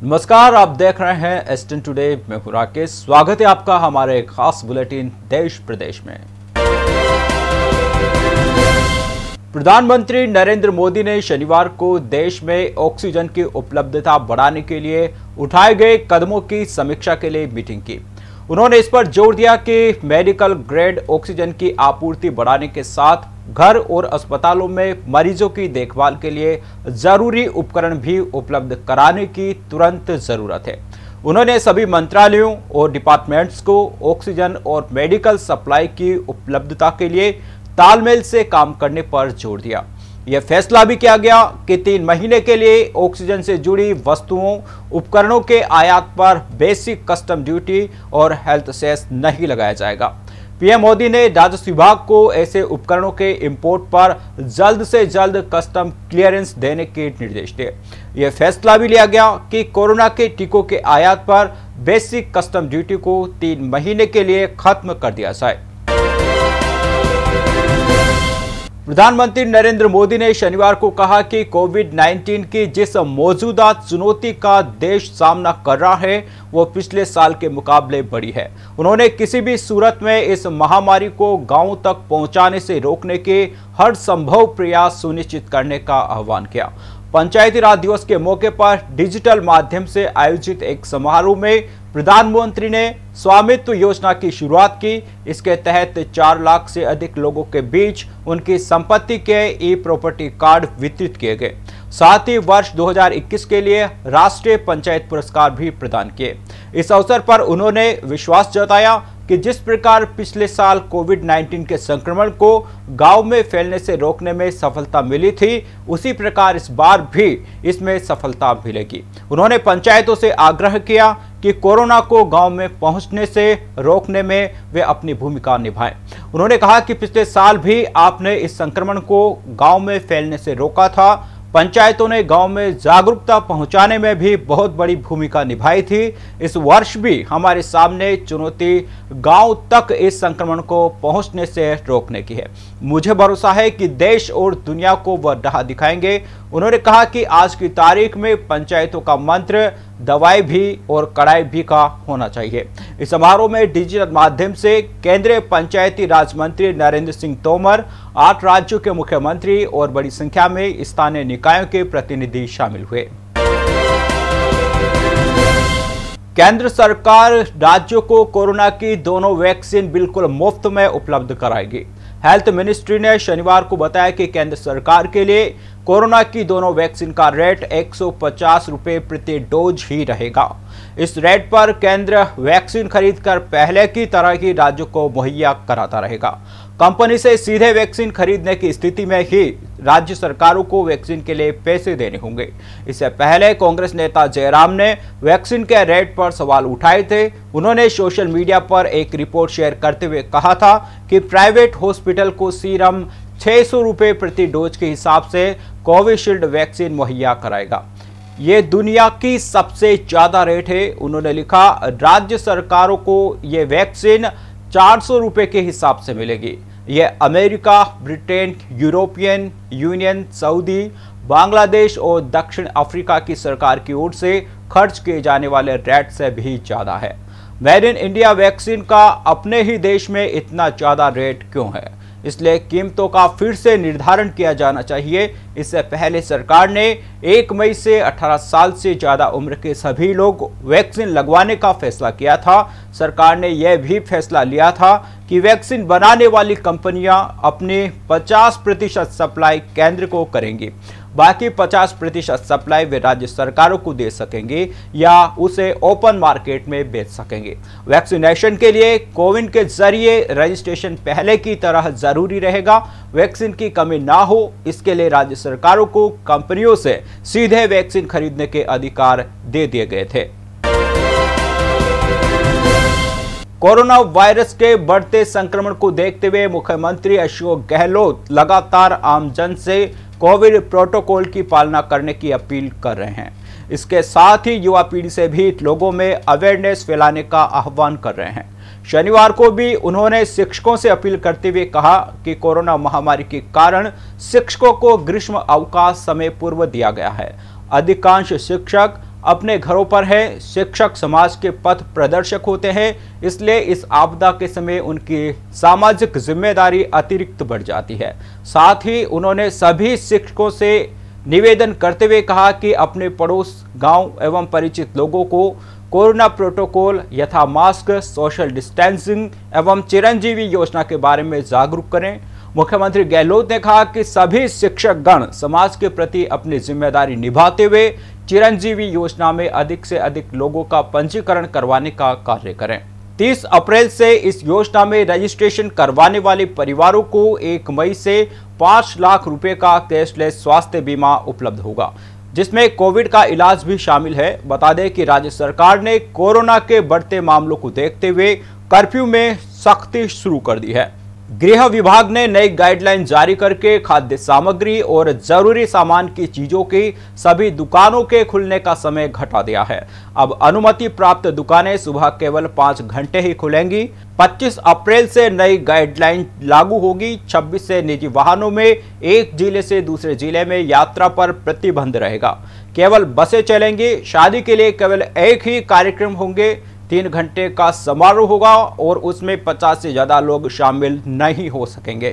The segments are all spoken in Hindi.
नमस्कार, आप देख रहे हैं एसटीएन टुडे। मैं हूं राकेश। स्वागत है आपका हमारे खास बुलेटिन देश प्रदेश में। प्रधानमंत्री नरेंद्र मोदी ने शनिवार को देश में ऑक्सीजन की उपलब्धता बढ़ाने के लिए उठाए गए कदमों की समीक्षा के लिए मीटिंग की। उन्होंने इस पर जोर दिया कि मेडिकल ग्रेड ऑक्सीजन की आपूर्ति बढ़ाने के साथ घर और अस्पतालों में मरीजों की देखभाल के लिए जरूरी उपकरण भी उपलब्ध कराने की तुरंत जरूरत है। उन्होंने सभी मंत्रालयों और डिपार्टमेंट्स को ऑक्सीजन और मेडिकल सप्लाई की उपलब्धता के लिए तालमेल से काम करने पर जोर दिया। यह फैसला भी किया गया कि 3 महीने के लिए ऑक्सीजन से जुड़ी वस्तुओं उपकरणों के आयात पर बेसिक कस्टम ड्यूटी और हेल्थ सेस नहीं लगाया जाएगा। पीएम मोदी ने राजस्व विभाग को ऐसे उपकरणों के इंपोर्ट पर जल्द से जल्द कस्टम क्लियरेंस देने के निर्देश दिए। यह फैसला भी लिया गया कि कोरोना के टीकों के आयात पर बेसिक कस्टम ड्यूटी को 3 महीने के लिए खत्म कर दिया जाए। प्रधानमंत्री नरेंद्र मोदी ने शनिवार को कहा कि कोविड-19 की जिस मौजूदा चुनौती का देश सामना कर रहा है वो पिछले साल के मुकाबले बड़ी है। उन्होंने किसी भी सूरत में इस महामारी को गांवों तक पहुंचाने से रोकने के हर संभव प्रयास सुनिश्चित करने का आह्वान किया। पंचायती राज दिवस के मौके पर डिजिटल माध्यम से आयोजित एक समारोह में प्रधानमंत्री ने स्वामित्व योजना की शुरुआत की। इसके तहत 4 लाख से अधिक लोगों के बीच उनकी संपत्ति के ई-प्रॉपर्टी कार्ड वितरित किए गए। साथ ही वर्ष 2021 के लिए राष्ट्रीय पंचायत पुरस्कार भी प्रदान किए। इस अवसर पर उन्होंने विश्वास जताया कि जिस प्रकार पिछले साल कोविड-19 के संक्रमण को गांव में फैलने से रोकने में सफलता मिली थी, उसी प्रकार इस बार भी इसमें सफलता मिलेगी। उन्होंने पंचायतों से आग्रह किया कि कोरोना को गांव में पहुंचने से रोकने में वे अपनी भूमिका निभाएं। उन्होंने कहा कि पिछले साल भी आपने इस संक्रमण को गांव में फैलने से रोका था। पंचायतों ने गांव में जागरूकता पहुंचाने में भी बहुत बड़ी भूमिका निभाई थी। इस वर्ष भी हमारे सामने चुनौती गांव तक इस संक्रमण को पहुंचने से रोकने की है। मुझे भरोसा है कि देश और दुनिया को वह राह दिखाएंगे। उन्होंने कहा कि आज की तारीख में पंचायतों का मंत्र दवाई भी और कड़ाई भी का होना चाहिए। इस समारोह में डिजिटल माध्यम से केंद्रीय पंचायती राज मंत्री नरेंद्र सिंह तोमर, 8 राज्यों के मुख्यमंत्री और बड़ी संख्या में स्थानीय निकायों के प्रतिनिधि शामिल हुए। केंद्र सरकार राज्यों को कोरोना की दोनों वैक्सीन बिल्कुल मुफ्त में उपलब्ध कराएगी। हेल्थ मिनिस्ट्री ने शनिवार को बताया कि केंद्र सरकार के लिए कोरोना की दोनों वैक्सीन का रेट 150 रुपए प्रति डोज ही रहेगा। इस रेट पर केंद्र वैक्सीन खरीदकर पहले की तरह ही राज्यों को मुहैया कराता रहेगा। कंपनी से सीधे वैक्सीन खरीदने की स्थिति में ही राज्य सरकारों को वैक्सीन के लिए पैसे देने होंगे। इससे पहले कांग्रेस नेता जयराम ने वैक्सीन के रेट पर सवाल उठाए थे। उन्होंने सोशल मीडिया पर एक रिपोर्ट शेयर करते हुए कहा था कि प्राइवेट हॉस्पिटल को सीरम 600 रुपए प्रति डोज के हिसाब से कोविशील्ड वैक्सीन मुहैया कराएगा। ये दुनिया की सबसे ज्यादा रेट है। उन्होंने लिखा, राज्य सरकारों को ये वैक्सीन 400 रुपए के हिसाब से मिलेगी। यह America, Britain, European union, Saudi, Bangladesh और दक्षिण अफ्रीका की सरकार की ओर से खर्च किए जाने वाले रेट से भी ज्यादा है। मेड इन इंडिया वैक्सीन का अपने ही देश में इतना ज्यादा रेट क्यों है? इसलिए कीमतों का फिर से निर्धारण किया जाना चाहिए। इससे पहले सरकार ने 1 मई से 18 साल से ज्यादा उम्र के सभी लोग वैक्सीन लगवाने का फैसला किया था। सरकार ने यह भी फैसला लिया था कि वैक्सीन बनाने वाली कंपनियां अपनी 50% सप्लाई केंद्र को करेंगी। बाकी 50% सप्लाई वे राज्य सरकारों को दे सकेंगे या उसे ओपन मार्केट में बेच सकेंगे। वैक्सीनेशन के लिए कोविन के जरिए रजिस्ट्रेशन पहले की तरह जरूरी रहेगा। वैक्सीन की कमी ना हो, इसके लिए राज्य सरकारों को कंपनियों से सीधे वैक्सीन खरीदने के अधिकार दे दिए गए थे। कोरोना वायरस के बढ़ते संक्रमण को देखते हुए मुख्यमंत्री अशोक गहलोत लगातार आमजन से कोविड प्रोटोकॉल की पालना करने की अपील कर रहे हैं। इसके साथ ही युवा पीढ़ी से भी लोगों में अवेयरनेस फैलाने का आह्वान कर रहे हैं। शनिवार को भी उन्होंने शिक्षकों से अपील करते हुए कहा कि कोरोना महामारी के कारण शिक्षकों को ग्रीष्म अवकाश समय पूर्व दिया गया है। अधिकांश शिक्षक अपने घरों पर हैं, शिक्षक समाज के पथ प्रदर्शक होते हैं, इसलिए इस आपदा के समय उनकी सामाजिक जिम्मेदारी अतिरिक्त बढ़ जाती है। साथ ही उन्होंने सभी शिक्षकों से निवेदन करते हुए कहा कि अपने पड़ोस, गांव एवं परिचित लोगों को कोरोना प्रोटोकॉल यथा मास्क, सोशल डिस्टेंसिंग एवं चिरंजीवी योजना के बारे में जागरूक करें। मुख्यमंत्री गहलोत ने कहा कि सभी शिक्षक गण समाज के प्रति अपनी जिम्मेदारी निभाते हुए चिरंजीवी योजना में अधिक से अधिक लोगों का पंजीकरण करवाने का कार्य करें। 30 अप्रैल से इस योजना में रजिस्ट्रेशन करवाने वाले परिवारों को 1 मई से 5 लाख रुपए का कैशलेस स्वास्थ्य बीमा उपलब्ध होगा, जिसमें कोविड का इलाज भी शामिल है। बता दें कि राज्य सरकार ने कोरोना के बढ़ते मामलों को देखते हुए कर्फ्यू में सख्ती शुरू कर दी है। गृह विभाग ने नई गाइडलाइन जारी करके खाद्य सामग्री और जरूरी सामान की चीजों की सभी दुकानों के खुलने का समय घटा दिया है। अब अनुमति प्राप्त दुकानें सुबह केवल 5 घंटे ही खुलेंगी। 25 अप्रैल से नई गाइडलाइन लागू होगी। 26 से निजी वाहनों में एक जिले से दूसरे जिले में यात्रा पर प्रतिबंध रहेगा। केवल बसें चलेंगी। शादी के लिए केवल एक ही कार्यक्रम होंगे। 3 घंटे का समारोह होगा और उसमें 50 से ज्यादा लोग शामिल नहीं हो सकेंगे।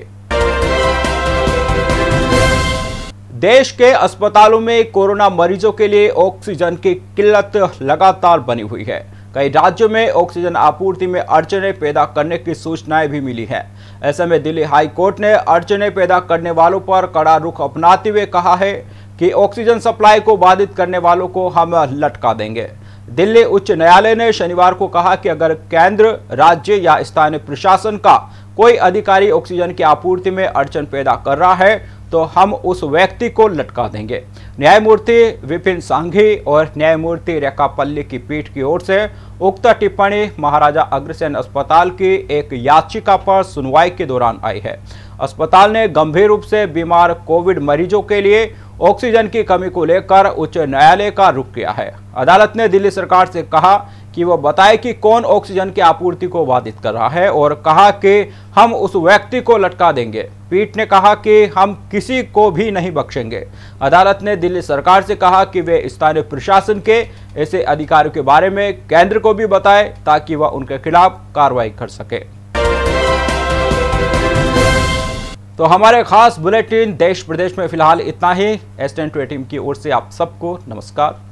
देश के अस्पतालों में कोरोना मरीजों के लिए ऑक्सीजन की किल्लत लगातार बनी हुई है। कई राज्यों में ऑक्सीजन आपूर्ति में अड़चनें पैदा करने की सूचनाएं भी मिली है। ऐसे में दिल्ली हाई कोर्ट ने अड़चनें पैदा करने वालों पर कड़ा रुख अपनाते हुए कहा है कि ऑक्सीजन सप्लाई को बाधित करने वालों को हम लटका देंगे। दिल्ली उच्च न्यायालय ने शनिवार को कहा कि अगर केंद्र, राज्य या स्थानीय प्रशासन का कोई अधिकारी ऑक्सीजन की आपूर्ति में अड़चन पैदा कर रहा है तो हम उस व्यक्ति को लटका देंगे। न्यायमूर्ति विपिन सांघी और न्यायमूर्ति रेखापल्ली की पीठ की ओर से उक्त टिप्पणी महाराजा अग्रसेन अस्पताल की एक याचिका पर सुनवाई के दौरान आई है। अस्पताल ने गंभीर रूप से बीमार कोविड मरीजों के लिए ऑक्सीजन की कमी को लेकर उच्च न्यायालय का रुख किया है। अदालत ने दिल्ली सरकार से कहा कि वह बताए कि कौन ऑक्सीजन की आपूर्ति को बाधित कर रहा है और कहा कि हम उस व्यक्ति को लटका देंगे। पीठ ने कहा कि हम किसी को भी नहीं बख्शेंगे। अदालत ने दिल्ली सरकार से कहा कि वे स्थानीय प्रशासन के ऐसे अधिकारियों के बारे में केंद्र को भी बताए ताकि वह उनके खिलाफ कार्रवाई कर सके। तो हमारे खास बुलेटिन देश प्रदेश में फिलहाल इतना ही। S10 टीम की ओर से आप सबको नमस्कार।